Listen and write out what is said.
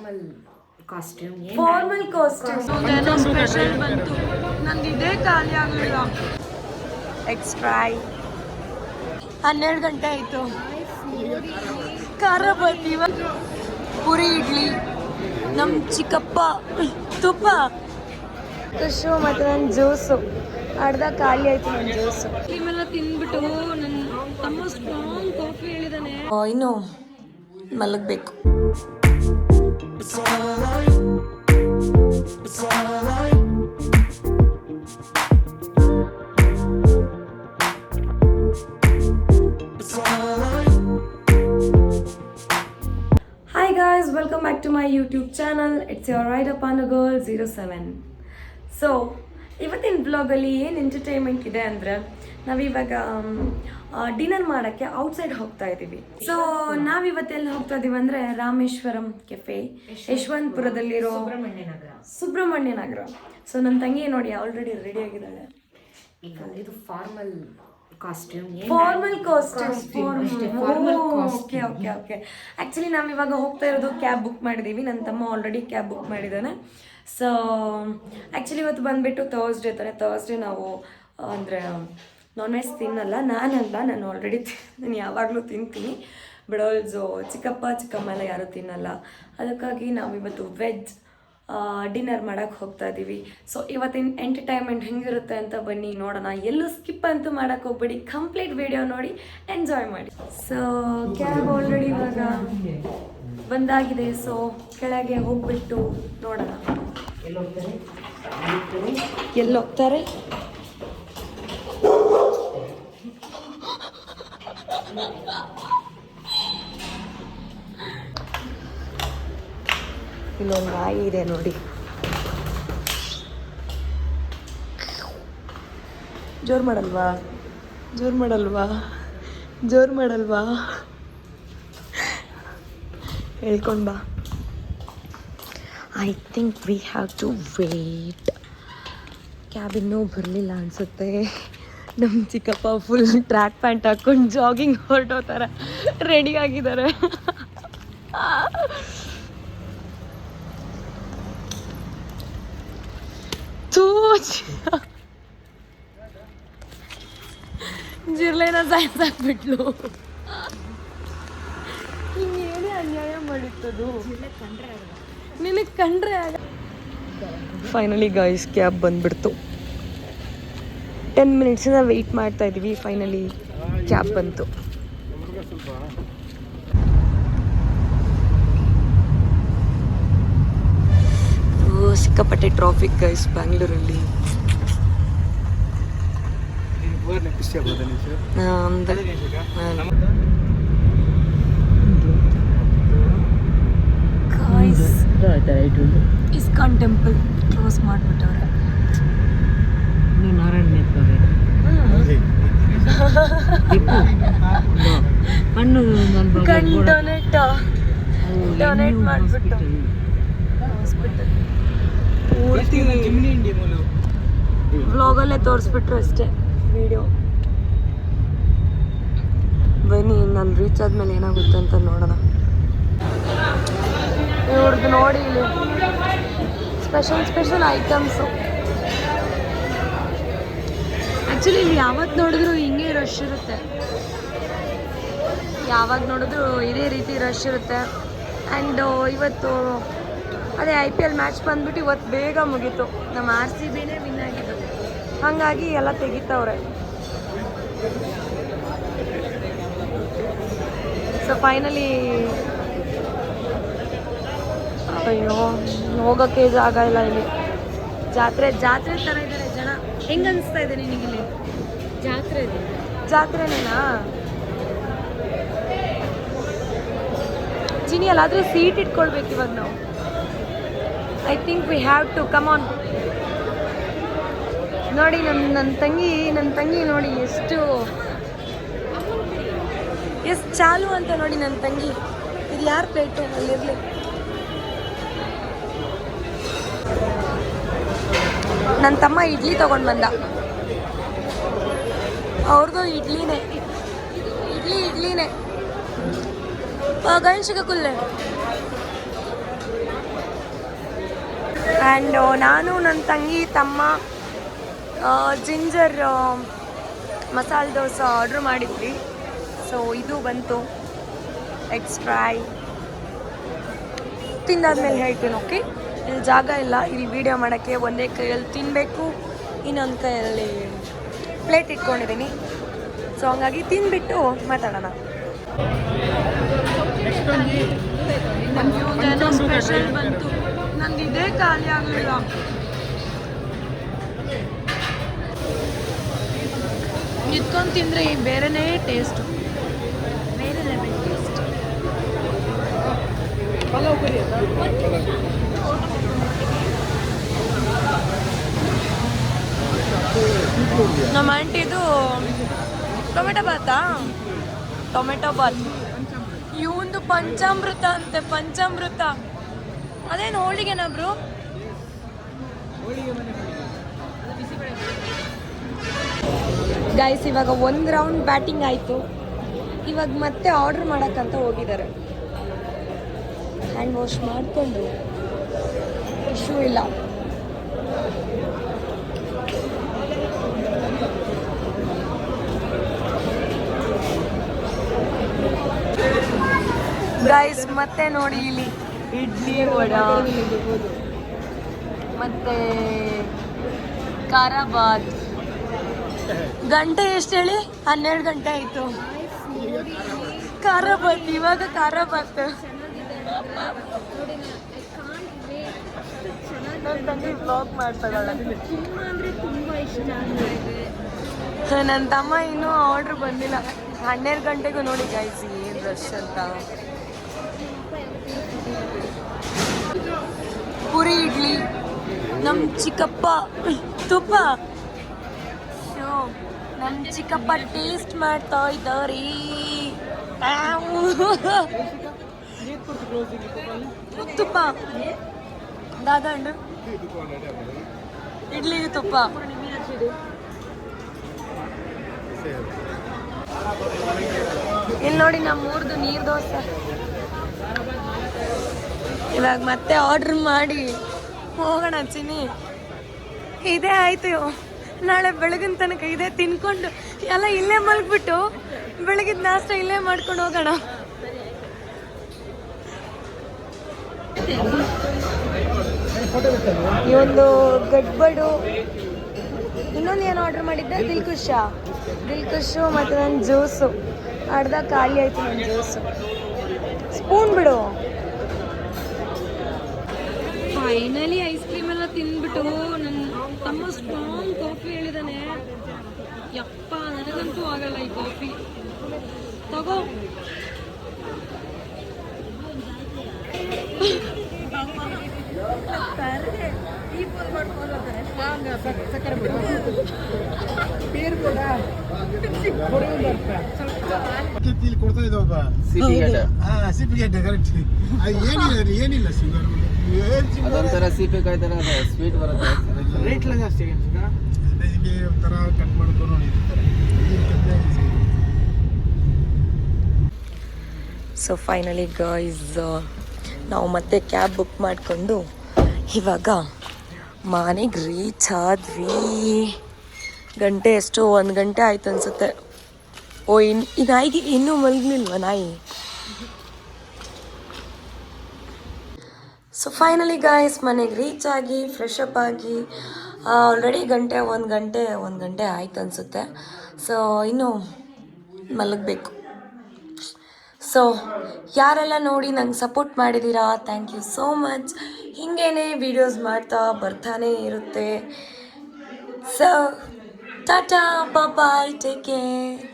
Formal costume special ಬಂತು. ನಂದು ಇದೇ ಖಾಲಿ ಆಗಲಿಲ್ಲ. ಎಕ್ಸ್ಟ್ರಾ 12 ಗಂಟೆ ಆಯಿತು. ಖಾರ ಬರ್ತೀವ, ಪುರಿ ಇಡ್ಲಿ, ನಮ್ಮ ಚಿಕ್ಕಪ್ಪ ತುಪ್ಪ ಖುಷು ಮತ್ತು ನನ್ನ ಜ್ಯೂಸು ಅರ್ಧ ಖಾಲಿ ಆಯಿತು. ನನ್ನ ಜ್ಯೂಸು ಇವೆಲ್ಲ ತಿಂದ್ಬಿಟ್ಟು ನನ್ನ ತಮ್ಮ ಸ್ಟ್ರಾಂಗ್ ಕಾಫಿ ಹೇಳಿದಾನೆ. ಇನ್ನು ಮಲಗಬೇಕು. Hi guys, welcome back to my YouTube channel. It's your Ride Up on a Girl 07. So ಇವತ್ತಿನ ವ್ಲಾಗಲ್ಲಿ ಏನು ಎಂಟರ್ಟೈನ್ಮೆಂಟ್ ಇದೆ ಅಂದರೆ ನಾವಿವಾಗ ಡಿನ್ನರ್ ಮಾಡೋಕ್ಕೆ ಔಟ್ಸೈಡ್ ಹೋಗ್ತಾ ಇದ್ದೀವಿ. ಸೊ ನಾವಿವತ್ತೆಲ್ಲಿ ಹೋಗ್ತಾ ಇದ್ದೀವಿ ಅಂದರೆ ರಾಮೇಶ್ವರಂ ಕೆಫೆ, ಯಶವಂತಪುರದಲ್ಲಿರೋ ಸುಬ್ರಹ್ಮಣ್ಯ ನಗರ. ಸೊ ನನ್ನ ತಂಗಿ ನೋಡಿ ಆಲ್ರೆಡಿ ರೆಡಿ ಆಗಿದ್ದಾಳೆ. ಇದು ಫಾರ್ಮಲ್ ಕಾಸ್ಟ್ಯೂಮ್. ಓಕೆ. ಆ್ಯಕ್ಚುಲಿ ನಾವಿವಾಗ ಹೋಗ್ತಾ ಇರೋದು ಕ್ಯಾಬ್ ಬುಕ್ ಮಾಡಿದ್ದೀವಿ. ನನ್ನ ತಮ್ಮ ಆಲ್ರೆಡಿ ಕ್ಯಾಬ್ ಬುಕ್ ಮಾಡಿದ್ದಾನೆ. ಸೊ ಆ್ಯಕ್ಚುಲಿ ಇವತ್ತು ಬಂದುಬಿಟ್ಟು ಥರ್ಸ್ಡೇ ನಾವು ಅಂದರೆ ನಾನ್ ವೆಜ್ ತಿನ್ನಲ್ಲ. ನಾನು ಆಲ್ರೆಡಿ ನಾನು ಯಾವಾಗಲೂ ತಿಂತೀನಿ. ಬಿಡೋಲ್ಸು ಚಿಕ್ಕಪ್ಪ ಚಿಕ್ಕಮ್ಮ ಎಲ್ಲ ಯಾರೂ ತಿನ್ನಲ್ಲ. ಅದಕ್ಕಾಗಿ ನಾವಿವತ್ತು ವೆಜ್ ಡಿನ್ನರ್ ಮಾಡೋಕ್ಕೆ ಹೋಗ್ತಾ ಇದ್ದೀವಿ. ಸೊ ಇವತ್ತಿನ ಎಂಟರ್ಟೈನ್ಮೆಂಟ್ ಹೆಂಗಿರುತ್ತೆ ಅಂತ ಬನ್ನಿ ನೋಡೋಣ. ಎಲ್ಲೂ ಸ್ಕಿಪ್ ಅಂತೂ ಮಾಡೋಕ್ಕೆ ಹೋಗ್ಬೇಡಿ, ಕಂಪ್ಲೀಟ್ ವಿಡಿಯೋ ನೋಡಿ ಎಂಜಾಯ್ ಮಾಡಿ. ಸೊ ಕ್ಯಾಬ್ ಆಲ್ರೆಡಿ ಇವಾಗ ಬಂದಾಗಿದೆ. ಸೊ ಕೆಳಗೆ ಹೋಗ್ಬಿಟ್ಟು ನೋಡೋಣ ಎಲ್ಲೋಗ್ತಾರೆ. ಇಲ್ಲೊಂದು ನಾಯಿ ಇದೆ ನೋಡಿ. ಜೋರು ಮಾಡಲ್ವಾ ಹೇಳ್ಕೊಂಡು ಬಾ. I think we have to wait. Cab ಇನ್ನೂ ಬರಲಿಲ್ಲ ಅನಿಸುತ್ತೆ. ನಮ್ಮ ಚಿಕ್ಕಪ್ಪ ಫುಲ್ ಟ್ರ್ಯಾಕ್ ಪ್ಯಾಂಟ್ ಹಾಕ್ಕೊಂಡು ಜಾಗಿಂಗ್ ಹೊರಟೋ ಥರ ರೆಡಿ ಆಗಿದ್ದಾರೆ. ಜಿರ್ಲೆನ ಸಾಯಿಸಾಕ್ಬಿಟ್ಲು. ಹಿಂಗೇನೇ ಅನ್ಯಾಯ ಮಾಡಿತ್ತದು. ನಿನಗೆ ಕಂಡ್ರೆ ಆಗ. ಫೈನಲಿ ಗೈಸ್ ಕ್ಯಾಬ್ ಬಂದ್ಬಿಡ್ತು. 10 ಮಿನಿಟ್ಸಿಂದ ವೆಯ್ಟ್ ಮಾಡ್ತಾ ಇದ್ದೀವಿ. ಫೈನಲಿ ಕ್ಯಾಬ್ ಬಂತು. ಸಿಕ್ಕಾಪಟ್ಟೆ ಟ್ರಾಫಿಕ್ ಗೈಸ್ ಬ್ಯಾಂಗ್ಳೂರಲ್ಲಿ. ಇಸ್ಕಾನ್ ಟೆಂಪಲ್ ಕ್ಲೋಸ್ ಮಾಡಿಬಿಟ್ಟವ್ರೆ. ಡೊನೇಟ್ ಮಾಡಿಬಿಟ್ಟು ಹಾಸ್ಪಿಟಲ್ ಪೂರ್ತಿ ವ್ಲಾಗಲ್ಲೇ ತೋರಿಸ್ಬಿಟ್ರು ಅಷ್ಟೇ ವಿಡಿಯೋ. ಬನ್ನಿ ನಾನು ರೀಚ್ ಆದ್ಮೇಲೆ ಏನಾಗುತ್ತೆ ಅಂತ ನೋಡೋಣ. ಇವ್ರದ್ದು ನೋಡಿ ಇಲ್ಲಿ ಸ್ಪೆಷಲ್ ಐಟಮ್ಸು. ಆ್ಯಕ್ಚುಲಿ ಇಲ್ಲಿ ಯಾವತ್ತು ನೋಡಿದ್ರು ಹಿಂಗೆ ರಶ್ ಇರುತ್ತೆ. ಯಾವಾಗ ನೋಡಿದ್ರು ಇದೇ ರೀತಿ ರಶ್ ಇರುತ್ತೆ. ಆ್ಯಂಡ್ ಇವತ್ತು ಅದೇ IPL ಮ್ಯಾಚ್ ಬಂದ್ಬಿಟ್ಟು ಇವತ್ತು ಬೇಗ ಮುಗೀತು. ನಮ್ಮ RCBನೇ ವಿನ್ ಆಗಿದ್ದು, ಹಾಗಾಗಿ ಎಲ್ಲ ತೆಗಿತಾವ್ರೆ. ಸೊ ಫೈನಲಿ ಅಯ್ಯೋ ಹೋಗೋಕ್ಕೆ ಜಾಗ ಇಲ್ಲ. ಇಲ್ಲಿ ಜಾತ್ರೆ ಥರ ಇದ್ದಾರೆ ಜನ. ಹೆಂಗೆ ಅನಿಸ್ತಾ ಇದೆ ನಿನಗಿಲ್ಲಿ? ಜಾತ್ರೆನೇನಾ ಜಿನಿ? ಅಲ್ಲಾದರೂ ಸೀಟ್ ಇಟ್ಕೊಳ್ಬೇಕು ಇವಾಗ ನಾವು. I think we have to come on. ನೋಡಿ ನನ್ನ ತಂಗಿ ನೋಡಿ ಎಷ್ಟು ಚಾಲು ಅಂತ ನೋಡಿ ನನ್ನ ತಂಗಿ. ಇದು ಯಾರ ಪ್ಲೇಟು? ಅಲ್ಲಿರಲಿ. ನನ್ನ ತಮ್ಮ ಇಡ್ಲಿ ತೊಗೊಂಡು ಬಂದ. ಅವ್ರದ್ದು ಇಡ್ಲಿನೇ ಗಣೇಶಕ್ಕೆ ಕುಲ್ಲೆ ಆ್ಯಂಡ್ ನಾನು ನನ್ನ ತಂಗಿ ತಮ್ಮ ಜಿಂಜರ್ ಮಸಾಲೆ ದೋಸೆ ಆರ್ಡ್ರ್ ಮಾಡಿದ್ವಿ. ಸೊ ಇದು ಬಂತು ಎಗ್ ಫ್ರೈ. ತಿಂದಾದ್ಮೇಲೆ ಹೇಳ್ತೀನಿ. ಓಕೆ, ಇಲ್ಲಿ ಜಾಗ ಇಲ್ಲ ಇಲ್ಲಿ ವಿಡಿಯೋ ಮಾಡೋಕ್ಕೆ. ಒಂದೇ ಕೈಯಲ್ಲಿ ತಿನ್ನಬೇಕು, ಇನ್ನೊಂದು ಕೈಯಲ್ಲಿ ಪ್ಲೇಟ್ ಇಟ್ಕೊಂಡಿದ್ದೀನಿ. ಸೊ ಹಂಗಾಗಿ ತಿಂದ್ಬಿಟ್ಟು ಮಾತಾಡೋಣ. ಸ್ಪೆಷಲ್ ಬಂತು, ನಂದು ಇದೇ ಖಾಲಿ ಆಗಲಿಲ್ಲ. ಇಟ್ಕೊಂಡು ತಿಂದರೆ ಬೇರೆನೇ ಟೇಸ್ಟು, ಬೇರೆ ಲೆವೆಲ್ ಟೇಸ್ಟ್. ನಮ್ಮ ಆಂಟಿದು ಟೊಮೆಟೊ ಬಾತಾ, ಟೊಮೆಟೊ ಬಾತ್. ಇವಂದು ಪಂಚಾಮೃತ ಅಂತೆ, ಪಂಚಾಮೃತ. ಅದೇನು ಹೋಳಿಗೆನಾ ಬ್ರೋ? ಗೈಸ್ ಇವಾಗ ಒಂದು ರೌಂಡ್ ಬ್ಯಾಟಿಂಗ್ ಆಯಿತು. ಇವಾಗ ಮತ್ತೆ ಆರ್ಡ್ರ್ ಮಾಡೋಕ್ಕಂತ ಹೋಗಿದ್ದಾರೆ. ಹ್ಯಾಂಡ್ ವಾಶ್ ಮಾಡಿಕೊಂಡು ಇಶ್ಯೂ ಇಲ್ಲ. ಗೈಸ್ ಮತ್ತೆ ನೋಡಿ ಇಲ್ಲಿ ಇಡ್ಲಿ ವಡಾ ಮತ್ತೆ ಖಾರ ಬಾತ್. ಗಂಟೆ ಎಷ್ಟು ಹೇಳಿ? 12 ಗಂಟೆ ಆಯಿತು. ಖಾರ ಬಾತ್, ಇವಾಗ ಖಾರ ಬಾತ್. ನನ್ನ ತಂಗಿ ಬ್ಲಾಗ್ ಮಾಡ್ತಾಳೆ. ನನ್ನ ತಮ್ಮ ಇನ್ನೂ ಆರ್ಡ್ರ್ ಬಂದಿಲ್ಲ. 12 ಗಂಟೆಗೂ ನೋಡಿ ಗೈಸ್ ಏನು ರಶ್ ಅಂತ. ಪುರಿ ಇಡ್ಲಿ ನಮ್ಮ ಚಿಕ್ಕಪ್ಪ, ತುಪ್ಪ ನಮ್ಮ ಚಿಕ್ಕಪ್ಪ ಟೇಸ್ಟ್ ಮಾಡ್ತಾ ಇದ್ದಾರೆ. ತುಪ್ಪ ದಾದಂಡು ಇಡ್ಲಿಗೆ ತುಪ್ಪ. ಇಲ್ಲಿ ನೋಡಿ ನಮ್ಮೂರ್ದು ನೀರು ದೋಸೆ. ಇವಾಗ ಮತ್ತೆ ಆರ್ಡ್ರ್ ಮಾಡಿ ಹೋಗೋಣ ಚಿನ್ನಿ. ಇದೇ ಆಯ್ತು, ನಾಳೆ ಬೆಳಗಿನ ತನಕ ಇದೇ ತಿನ್ಕೊಂಡು ಎಲ್ಲ ಇಲ್ಲೇ ಮಲ್ಗ್ಬಿಟ್ಟು ಬೆಳಗಿನ ನಾಷ್ಟ ಇಲ್ಲೇ ಮಾಡ್ಕೊಂಡು ಹೋಗೋಣ. ಈ ಒಂದು ಗಡ್ಬಡು. ಇನ್ನೊಂದು ಏನು ಆರ್ಡ್ರ್ ಮಾಡಿದ್ದೆ? ದಿಲ್ಕುಶು ಮತ್ತು ನನ್ನ ಜ್ಯೂಸು ಅರ್ಧ ಖಾಲಿ ಆಯಿತು. ನನ್ನ ಜ್ಯೂಸು ಸ್ಪೂನ್ ಬಿಡು. ಫೈನಲಿ ಐಸ್ ಕ್ರೀಮ್ ಎಲ್ಲ ತಿಂದ್ಬಿಟ್ಟು ನನ್ನ ತಮ್ಮ ಸ್ಟ್ರಾಂಗ್ ಕಾಫಿ ಹೇಳಿದಾನೆ. ಯಪ್ಪ ನನಗಂತೂ ಆಗಲ್ಲ ಈ ಕಾಫಿ. ತಗೋ. ಕೊಡ್ತಾ ಇದ್ದವ ಏನಿಲ್ಲ ಶುಗರ್. ಅದೊಂಥರ ಸೀಪೆಕಾಯಿ ತರ ಸ್ವೀಟ್ ಬರುತ್ತೆ. ರೇಟ್ ಎಲ್ಲ ಜಾಸ್ತಿ ಹೀಗೆ ಒಂಥರ ಕಟ್ ಮಾಡ್ಕೊಂಡು ನೋಡಿ. ಸೊ ಫೈನಲಿ ಗೈಸ್ ನಾವು ಮತ್ತೆ ಕ್ಯಾಬ್ ಬುಕ್ ಮಾಡಿಕೊಂಡು ಇವಾಗ ಮನೆಗೆ ರೀಚ್ ಆದ್ವಿ. ಗಂಟೆ ಎಷ್ಟು? 1 ಗಂಟೆ ಆಯ್ತು ಅನ್ಸುತ್ತೆ. ಓ ಈ ನಾಯಿಗೆ ಇನ್ನೂ ಮಲಗಲಿಲ್ವ ನಾಯಿ? ಸೊ ಫೈನಲಿ ಗಾಯ್ಸ್ ಮನೆಗೆ ರೀಚ್ ಆಗಿ ಫ್ರೆಶ್ ಅಪ್ ಆಗಿ ಆಲ್ರೆಡಿ 1 ಗಂಟೆ ಆಯ್ತು ಅನಿಸುತ್ತೆ. ಸೊ ಇನ್ನೂ ಮಲಗಬೇಕು. ಸೊ ಯಾರೆಲ್ಲ ನೋಡಿ ನಂಗೆ ಸಪೋರ್ಟ್ ಮಾಡಿದ್ದೀರಾ, ಥ್ಯಾಂಕ್ ಯು ಸೋ ಮಚ್. ಹೀಗೇನೆ ವೀಡಿಯೋಸ್ ಮಾಡ್ತಾ ಬರ್ತಾನೆ ಇರುತ್ತೆ. ಸೊ ಟಾಟಾ, ಬಾಯ್, ಟೇಕ್ ಕೇರ್.